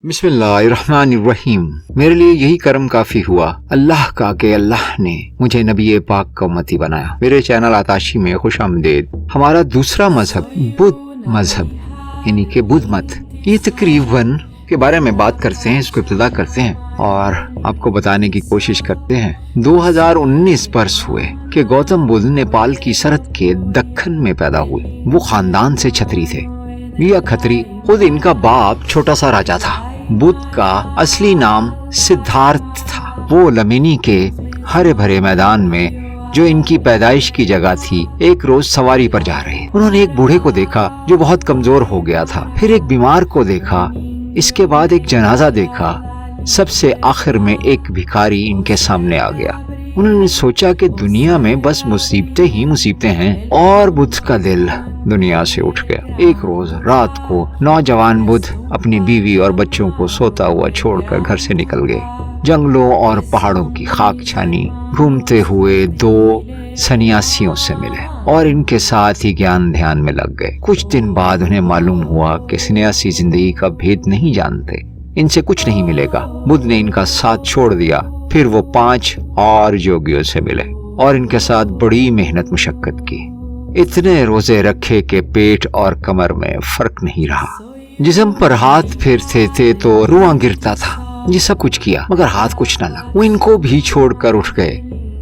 बिस्मिल्लाहिर्रहमानिर्रहीम। मेरे लिए यही करम काफी हुआ अल्लाह का कि अल्लाह ने मुझे नबी पाक का उम्मती बनाया। मेरे चैनल आताशी में खुश आमदीद। हमारा दूसरा मजहब बुद्ध मजहब यानी कि बुद्ध मत, ये तकरीबन के बारे में बात करते हैं, इसको इब्तिदा करते हैं और आपको बताने की कोशिश करते हैं। 2019 बरस हुए कि गौतम बुद्ध नेपाल की सरहद के दक्कन में पैदा हुए। वो खानदान से छतरी थे। यह खत्री खुद इनका बाप छोटा सा राजा था। बुद्ध का असली नाम सिद्धार्थ था। वो लमिनी के हरे भरे मैदान में जो इनकी पैदाइश की जगह थी, एक रोज सवारी पर जा रहे। उन्होंने एक बूढ़े को देखा जो बहुत कमजोर हो गया था, फिर एक बीमार को देखा, इसके बाद एक जनाजा देखा, सबसे आखिर में एक भिखारी इनके सामने आ गया। उन्होंने सोचा कि दुनिया में बस मुसीबतें ही मुसीबतें हैं और बुद्ध का दिल दुनिया से उठ गया। एक रोज रात को नौजवान बुद्ध अपनी बीवी और बच्चों को सोता हुआ छोड़कर घर से निकल गए। जंगलों और पहाड़ों की खाक छानी घूमते हुए दो सन्यासियों से मिले और इनके साथ ही ज्ञान ध्यान में लग गए। कुछ दिन बाद उन्हें मालूम हुआ कि सन्यासी जिंदगी का भेद नहीं जानते, इनसे कुछ नहीं मिलेगा। बुद्ध ने इनका साथ छोड़ दिया। फिर वो 5 और योगियों से मिले और इनके साथ बड़ी मेहनत मुशक्कत की। इतने रोजे रखे कि पेट और कमर में फर्क नहीं रहा। जिस्म पर हाथ फेरते थे तो रुआं गिरता था। ये सब कुछ किया मगर हाथ कुछ न लगा। वो इनको भी छोड़कर उठ गए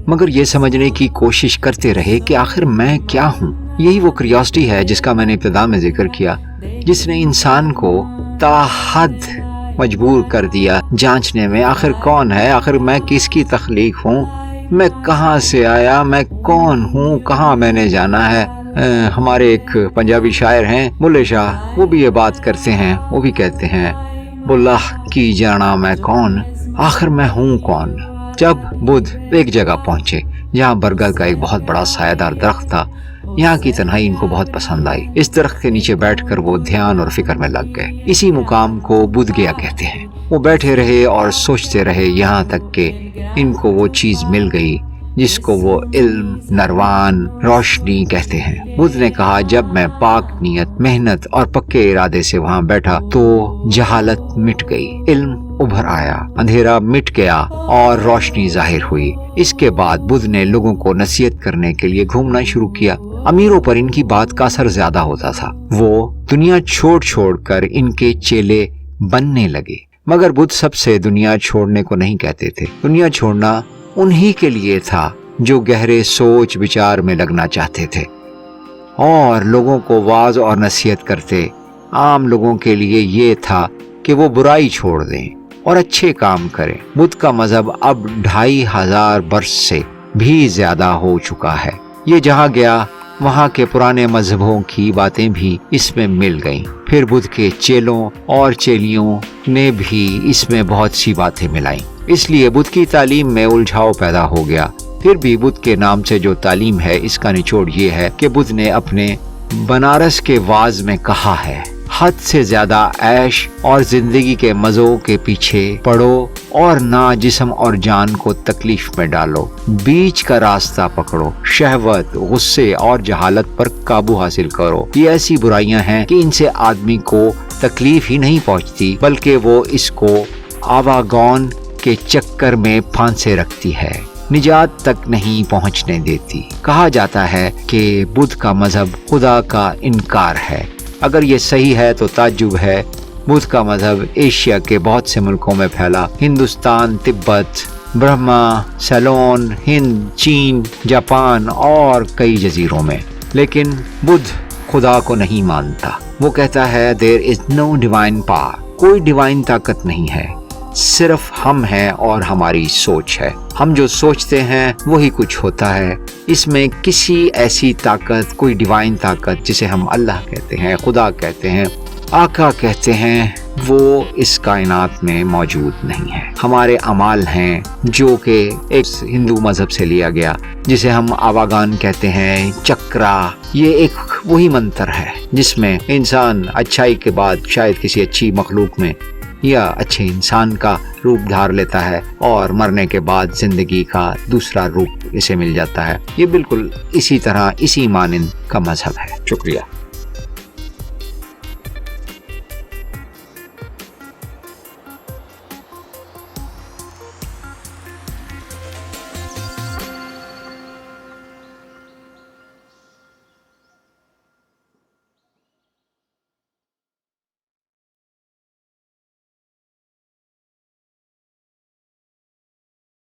मगर ये समझने की कोशिश करते रहे कि आखिर मैं क्या हूँ। यही वो क्यूरियोसिटी है जिसका मैंने इब्तिदा में जिक्र किया, जिसने इंसान को ताहद मजबूर कर दिया जांचने में आखिर कौन है, आखिर मैं किसकी तख्लीक हूँ, मैं कहाँ से आया, मैं कौन हूँ, कहाँ मैंने जाना है। हमारे एक पंजाबी शायर हैं बुल्ले शाह, वो भी ये बात करते हैं। वो भी कहते हैं बुल्ला की जाना मैं कौन, आखिर मैं हूँ कौन। जब बुद्ध एक जगह पहुंचे जहाँ बरगद का एक बहुत बड़ा सायादार दरख्त था, यहाँ की तन्हाई इनको बहुत पसंद आई। इस दरख्त के नीचे बैठकर वो ध्यान और फिक्र में लग गए। इसी मुकाम को बुद्ध गया कहते हैं। वो बैठे रहे और सोचते रहे यहाँ तक कि इनको वो चीज मिल गई जिसको वो इल्म, नरवान, रोशनी कहते हैं। बुद्ध ने कहा, जब मैं पाक नियत, मेहनत और पक्के इरादे से वहाँ बैठा तो जहालत मिट गई, इल्म उभर आया, अंधेरा मिट गया और रोशनी जाहिर हुई। इसके बाद बुद्ध ने लोगों को नसीहत करने के लिए घूमना शुरू किया। अमीरों पर इनकी बात का असर ज्यादा होता था। वो दुनिया छोड़ कर इनके चेले बनने लगे। मगर बुद्ध सबसे दुनिया छोड़ने को नहीं कहते थे। दुनिया छोड़ना उन्हीं के लिए था जो गहरे सोच विचार में लगना चाहते थे और लोगों को वाज और नसीहत करते। आम लोगों के लिए ये था कि वो बुराई छोड़ दें और अच्छे काम करें। बुद्ध का मजहब अब 2500 वर्ष से भी ज्यादा हो चुका है। ये जहाँ गया वहाँ के पुराने मजहबों की बातें भी इसमें मिल गईं। फिर बुद्ध के चेलों और चेलियों ने भी इसमें बहुत सी बातें मिलाई। इसलिए बुद्ध की तालीम में उलझाव पैदा हो गया। फिर भी बुद्ध के नाम से जो तालीम है, इसका निचोड़ ये है कि बुद्ध ने अपने बनारस के वाज में कहा है, हद से ज्यादा ऐश और जिंदगी के मजों के पीछे पड़ो और ना जिस्म और जान को तकलीफ में डालो। बीच का रास्ता पकड़ो, शहवत, गुस्से और जहालत पर काबू हासिल करो। ये ऐसी बुराइयां हैं कि इनसे आदमी को तकलीफ ही नहीं पहुंचती बल्कि वो इसको आवागौन के चक्कर में फांसे रखती है, निजात तक नहीं पहुंचने देती। कहा जाता है कि बुद्ध का मजहब खुदा का इनकार है। अगर ये सही है तो ताज्जुब है। बुद्ध का मजहब एशिया के बहुत से मुल्कों में फैला। हिंदुस्तान, तिब्बत, ब्रह्मा, सैलोन, हिंद, चीन, जापान और कई जजीरों में। लेकिन बुद्ध खुदा को नहीं मानता। वो कहता है there is no divine power, कोई डिवाइन ताकत नहीं है, सिर्फ हम हैं और हमारी सोच है। हम जो सोचते हैं वही कुछ होता है। इसमें किसी ऐसी ताकत, कोई डिवाइन ताकत जिसे हम अल्लाह कहते हैं, खुदा कहते हैं, आका कहते हैं, वो इस कायनात में मौजूद नहीं है। हमारे अमाल हैं जो कि एक हिंदू मजहब से लिया गया, जिसे हम आवागान कहते हैं, चक्रा। ये एक वही मंत्र है जिसमें इंसान अच्छाई के बाद शायद किसी अच्छी मखलूक में या अच्छे इंसान का रूप धार लेता है और मरने के बाद जिंदगी का दूसरा रूप इसे मिल जाता है। ये बिल्कुल इसी तरह, इसी मानिंद का मजहब है। शुक्रिया।